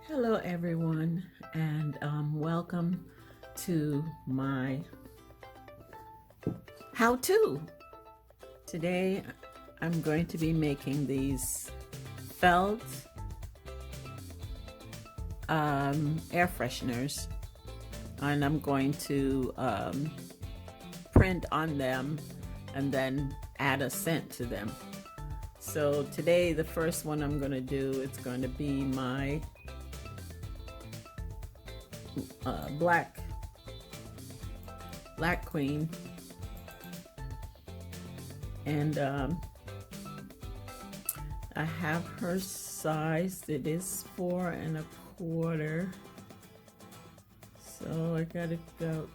Hello everyone, and welcome to my how-to. Today I'm going to be making these felt air fresheners, and I'm going to print on them and then add a scent to them. So today the first one I'm going to do, it's going to be my black queen, and I have her size. It is 4 1/4, so I gotta go,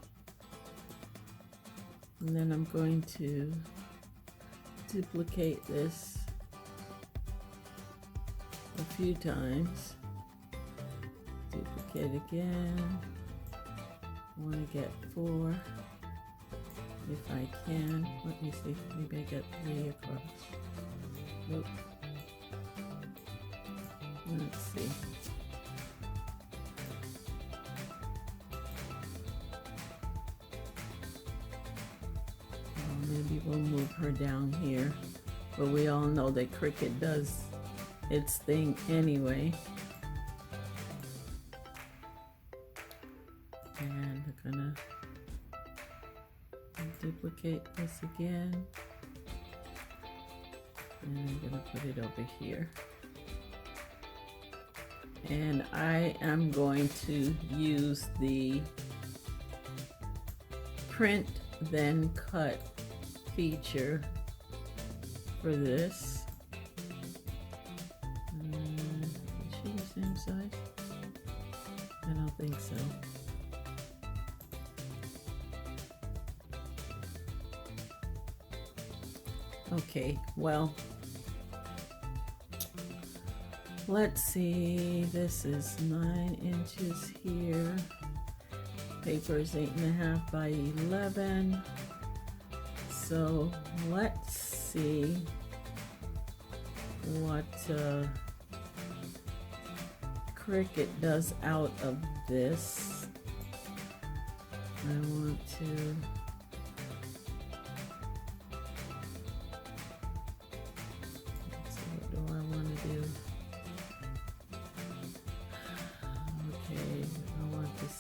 and then I'm going to duplicate this a few times. Duplicate again. I want to get 4 if I can. Let me see, maybe I get 3 across. Nope. Let's see. Oh, maybe we'll move her down here, but we all know that Cricut does its thing anyway. And we're gonna duplicate this again, and I'm gonna put it over here. And I am going to use the print then cut feature for this. Is she the same size? I don't think so. Okay, well, let's see, this is 9 inches here. Paper is 8 1/2 by 11. So let's see what Cricut does out of this. I want to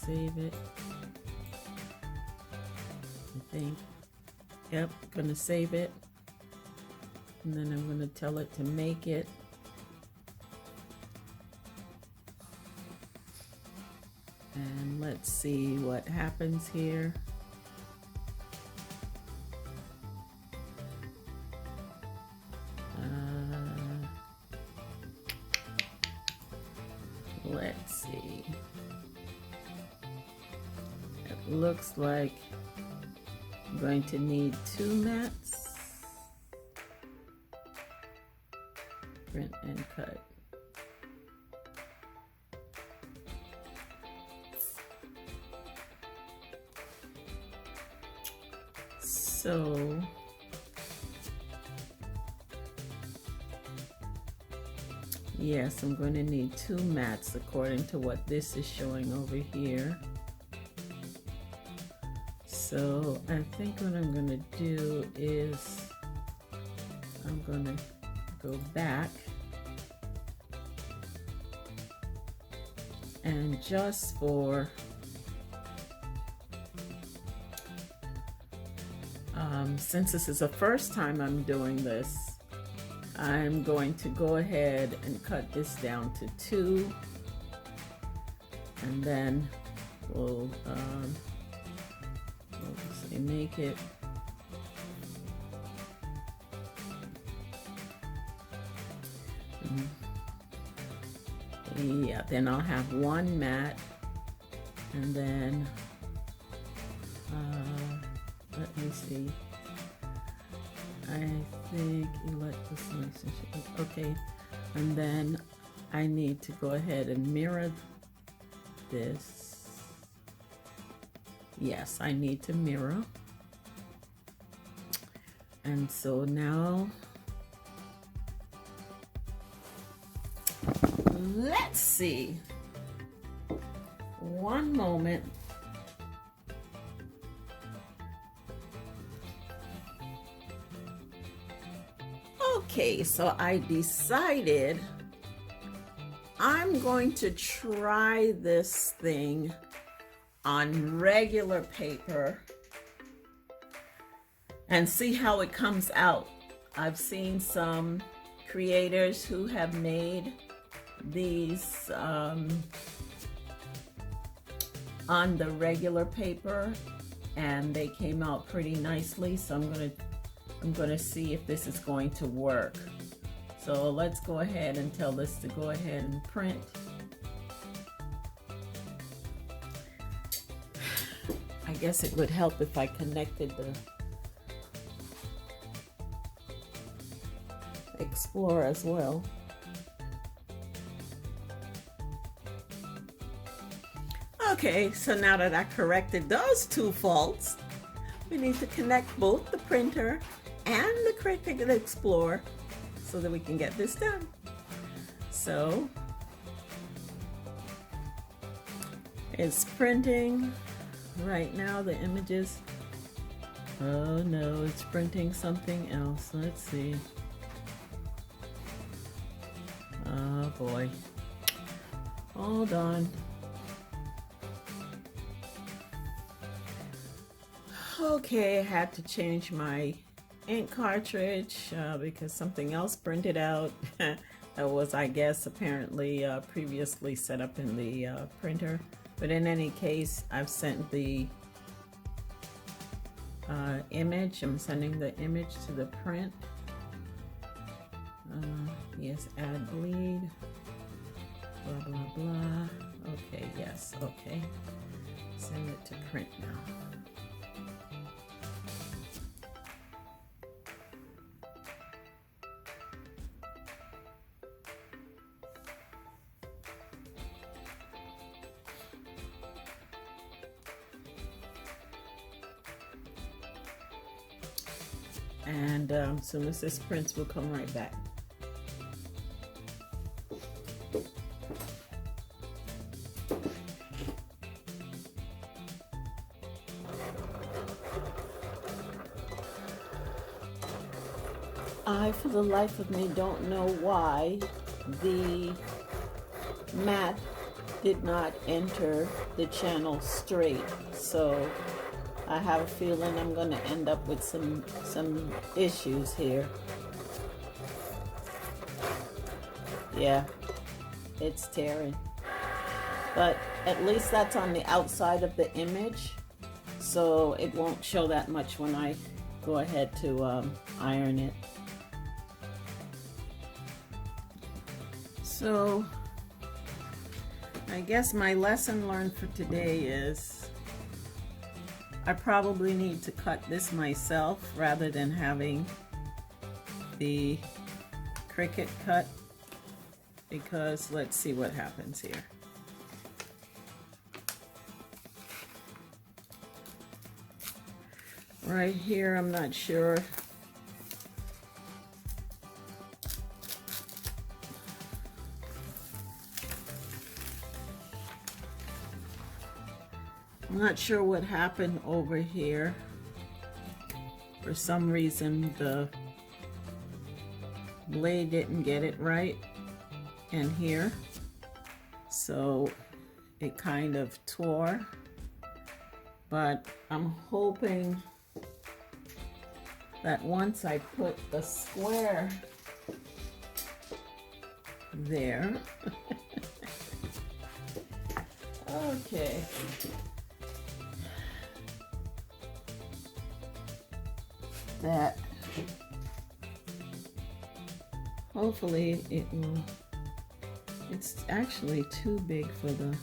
save it. I think. Yep, gonna save it. And then I'm gonna tell it to make it. And let's see what happens here. Let's see. Looks like I'm going to need 2 mats. Print and cut. So yes, I'm going to need 2 mats according to what this is showing over here. So I think what I'm going to do is I'm going to go back and just for since this is the first time I'm doing this, I'm going to go ahead and cut this down to 2, and then we'll say make it yeah, then I'll have 1 mat, and then let me see, I think okay, and then I need to go ahead and mirror this. Yes, I need to mirror. And so now let's see. one moment. Okay, so I decided I'm going to try this thing on regular paper and see how it comes out. I've seen some creators who have made these on the regular paper, and they came out pretty nicely, so I'm gonna see if this is going to work. So let's go ahead and tell this to go ahead and print. I guess it would help if I connected the Explorer as well. Okay, so now that I corrected those two faults, we need to connect both the printer and the Cricut Explorer so that we can get this done. So it's printing right now, the images. Oh no, it's printing something else. Let's see. Oh boy. Hold on. Okay, I had to change my ink cartridge because something else printed out that was, I guess, apparently previously set up in the printer. But in any case, I've sent the image. I'm sending the image to the print. Yes, add bleed. Blah, blah, blah. Okay, yes, okay. Send it to print now. And as soon as this prints, we'll come right back. I, for the life of me, don't know why the mat did not enter the channel straight. So I have a feeling I'm going to end up with some issues here. Yeah, it's tearing. But at least that's on the outside of the image, so it won't show that much when I go ahead to iron it. So I guess my lesson learned for today is I probably need to cut this myself rather than having the Cricut cut, because let's see what happens here. Right here, I'm not sure. I'm not sure what happened over here. For some reason, the blade didn't get it right in here, so it kind of tore. But I'm hoping that once I put the square there, okay. That hopefully it will. It's actually too big for the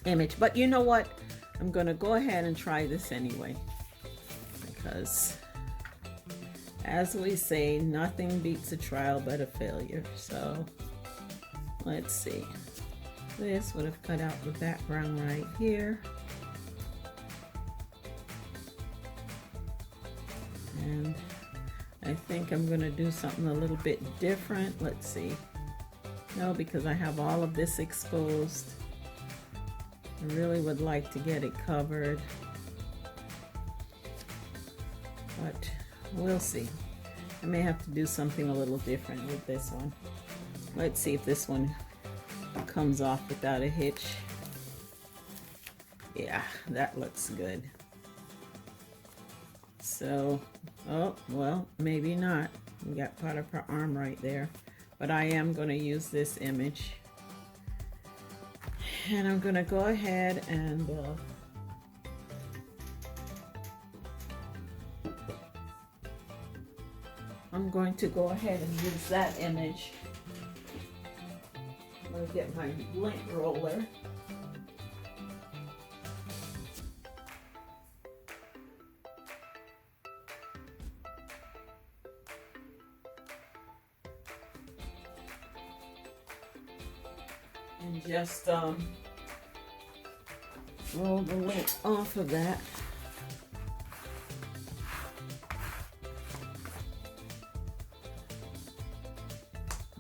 image, but you know what, I'm gonna go ahead and try this anyway, because as we say, nothing beats a trial but a failure. So let's see, this would have cut out the background right here. And I think I'm going to do something a little bit different. Let's see. No, because I have all of this exposed. I really would like to get it covered, but we'll see. I may have to do something a little different with this one. Let's see if this one comes off without a hitch. Yeah, that looks good. So, oh, well, maybe not. We got part of her arm right there. But I am going to use this image. And I'm going to go ahead and I'm going to go ahead and use that image. I'm going to get my lint roller. And just roll the lint off of that.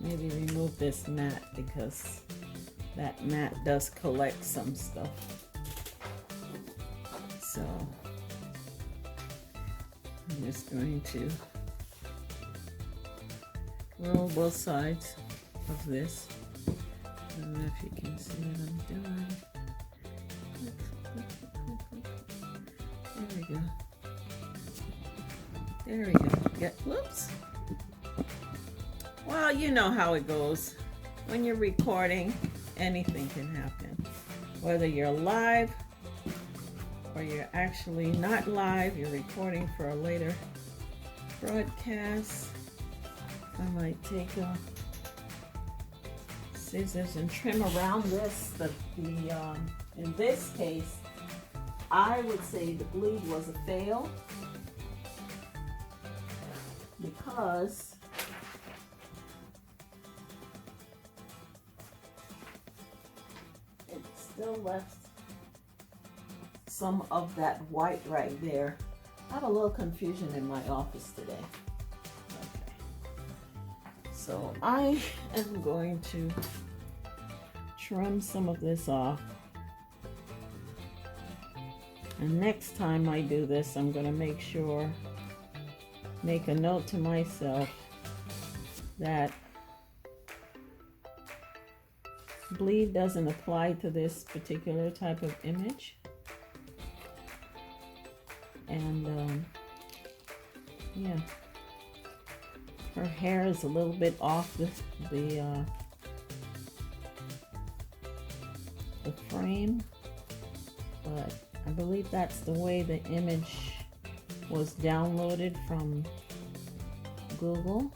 Maybe remove this mat because that mat does collect some stuff. So I'm just going to roll both sides of this. I don't know if you can see what I'm doing. There we go. There we go. Whoops. Well, you know how it goes. When you're recording, anything can happen. Whether you're live or you're actually not live, you're recording for a later broadcast. I might take a scissors and trim around this. In this case, I would say the bleed was a fail because it still left some of that white right there. I have a little confusion in my office today. So I am going to trim some of this off. And next time I do this, I'm going to make a note to myself that bleed doesn't apply to this particular type of image. And yeah. Her hair is a little bit off the frame, but I believe that's the way the image was downloaded from Google.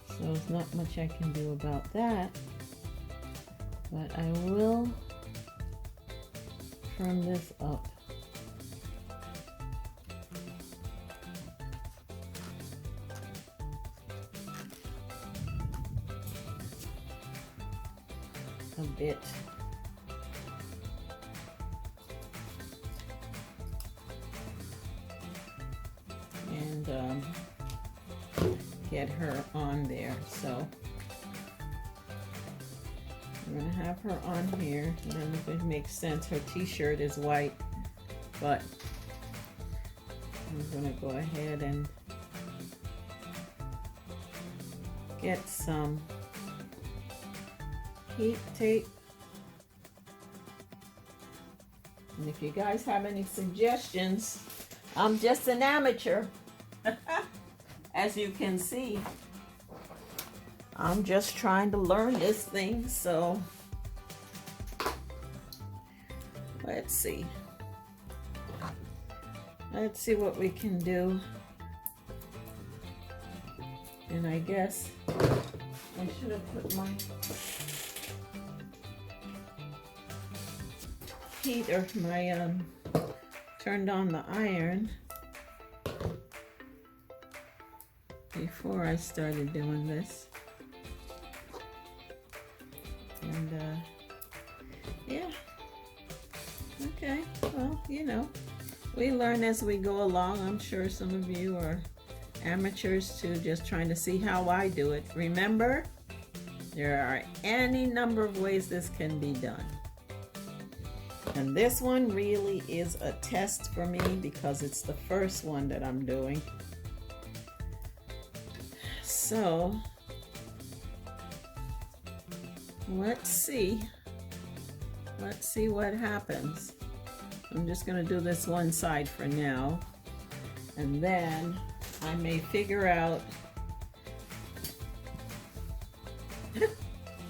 So there's not much I can do about that, but I will trim this up. A bit. And get her on there. So I'm gonna have her on here, and then if it makes sense, her t-shirt is white, but I'm gonna go ahead and get some heat tape. And if you guys have any suggestions, I'm just an amateur. As you can see, I'm just trying to learn this thing, so let's see what we can do. And I guess I should have put my heat or my turned on the iron before I started doing this. And yeah, okay, well, you know, we learn as we go along. I'm sure some of you are amateurs too, just trying to see how I do it. Remember, There are any number of ways this can be done. And this one really is a test for me because it's the first one that I'm doing. So let's see what happens. I'm just going to do this one side for now, and then I may figure out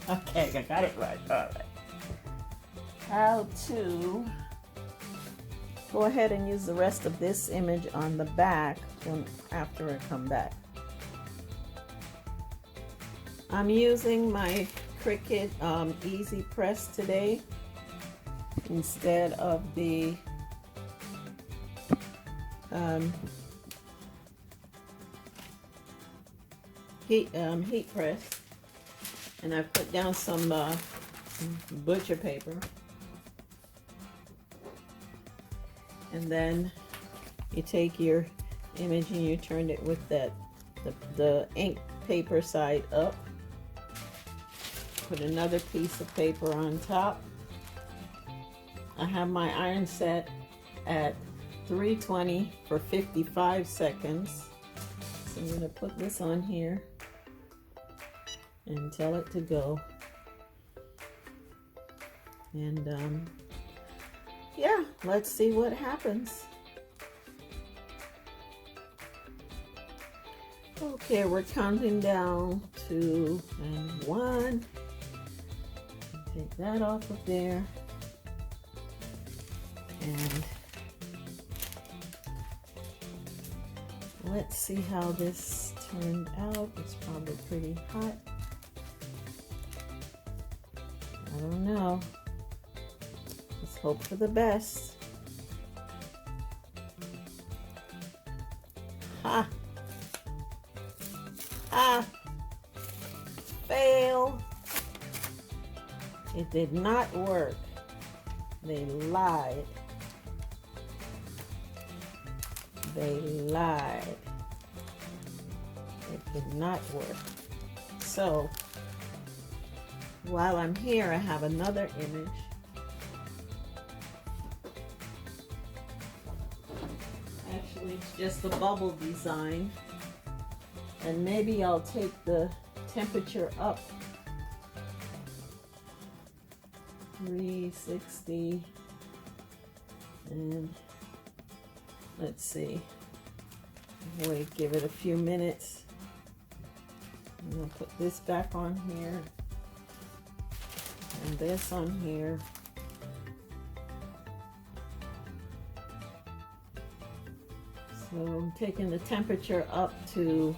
okay, I got it right. All right. How to go ahead and use the rest of this image on the back after I come back. I'm using my Cricut Easy Press today instead of the heat press, and I've put down some butcher paper, and then you take your image and you turn it with the ink paper side up. Put another piece of paper on top. I have my iron set at 320 for 55 seconds. So I'm going to put this on here and tell it to go. And yeah, let's see what happens. Okay, we're counting down 2 and 1. Take that off of there. And let's see how this turned out. It's probably pretty hot. I don't know. Let's hope for the best. Ha! Ha! Fail! It did not work. They lied. They lied. It did not work. So, while I'm here, I have another image. Actually, it's just a bubble design. And maybe I'll take the temperature up 360, and let's see, wait, give it a few minutes. I'm gonna put this back on here and this on here. So I'm taking the temperature up to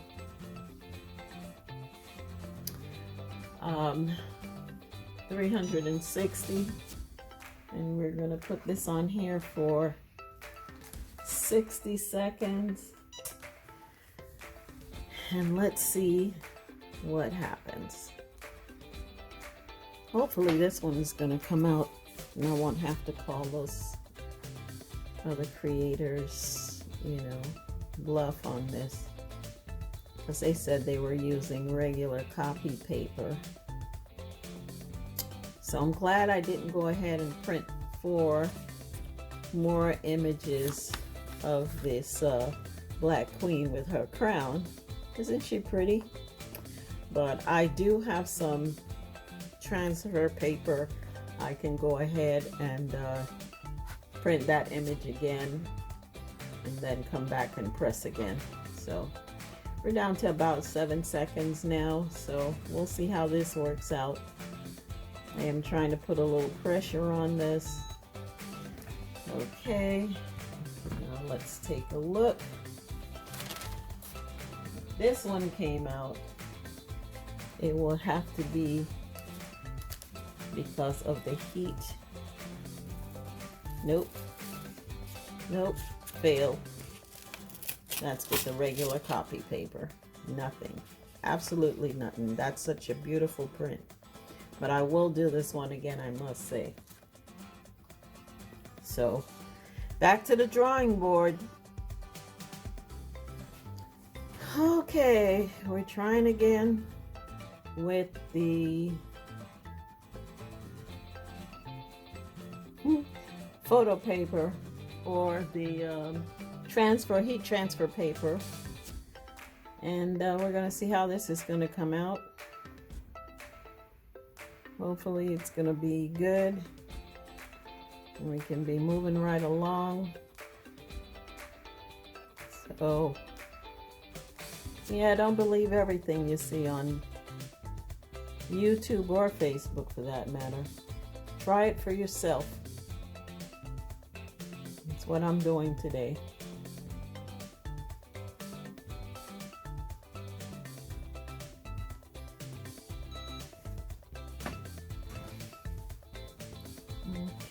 360, and we're going to put this on here for 60 seconds, and let's see what happens. Hopefully this one is going to come out and I won't have to call those other creators, you know, bluff on this, because they said they were using regular copy paper. So I'm glad I didn't go ahead and print 4 more images of this Black Queen with her crown. Isn't she pretty? But I do have some transfer paper. I can go ahead and print that image again and then come back and press again. So we're down to about 7 seconds now, so we'll see how this works out. I am trying to put a little pressure on this. Okay, now let's take a look. This one came out. It will have to be because of the heat. Nope. Nope. Fail. That's with the regular copy paper. Nothing. Absolutely nothing. That's such a beautiful print. But I will do this one again, I must say. So, back to the drawing board. Okay, we're trying again. with the photo paper or the heat transfer paper, and we're going to see how this is going to come out. Hopefully it's going to be good and we can be moving right along. So yeah, don't believe everything you see on YouTube or Facebook for that matter. Try it for yourself. That's what I'm doing today.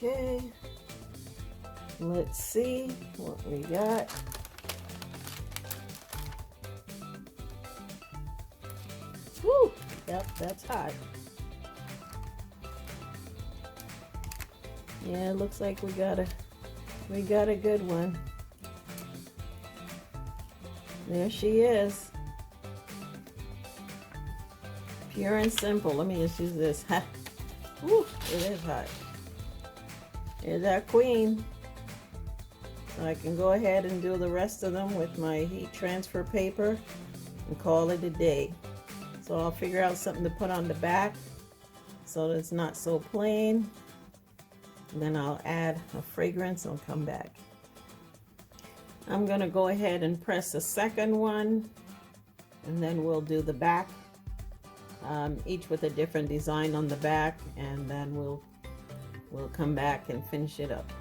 Okay, let's see what we got. Woo! Yep, that's hot. Yeah, it looks like we got a good one. There she is. Pure and simple. Let me just use this. Woo, it is hot. Here's our queen. So I can go ahead and do the rest of them with my heat transfer paper and call it a day. So I'll figure out something to put on the back so that it's not so plain. And then I'll add a fragrance and I'll come back. I'm gonna go ahead and press a second one, and then we'll do the back, each with a different design on the back, and then we'll come back and finish it up.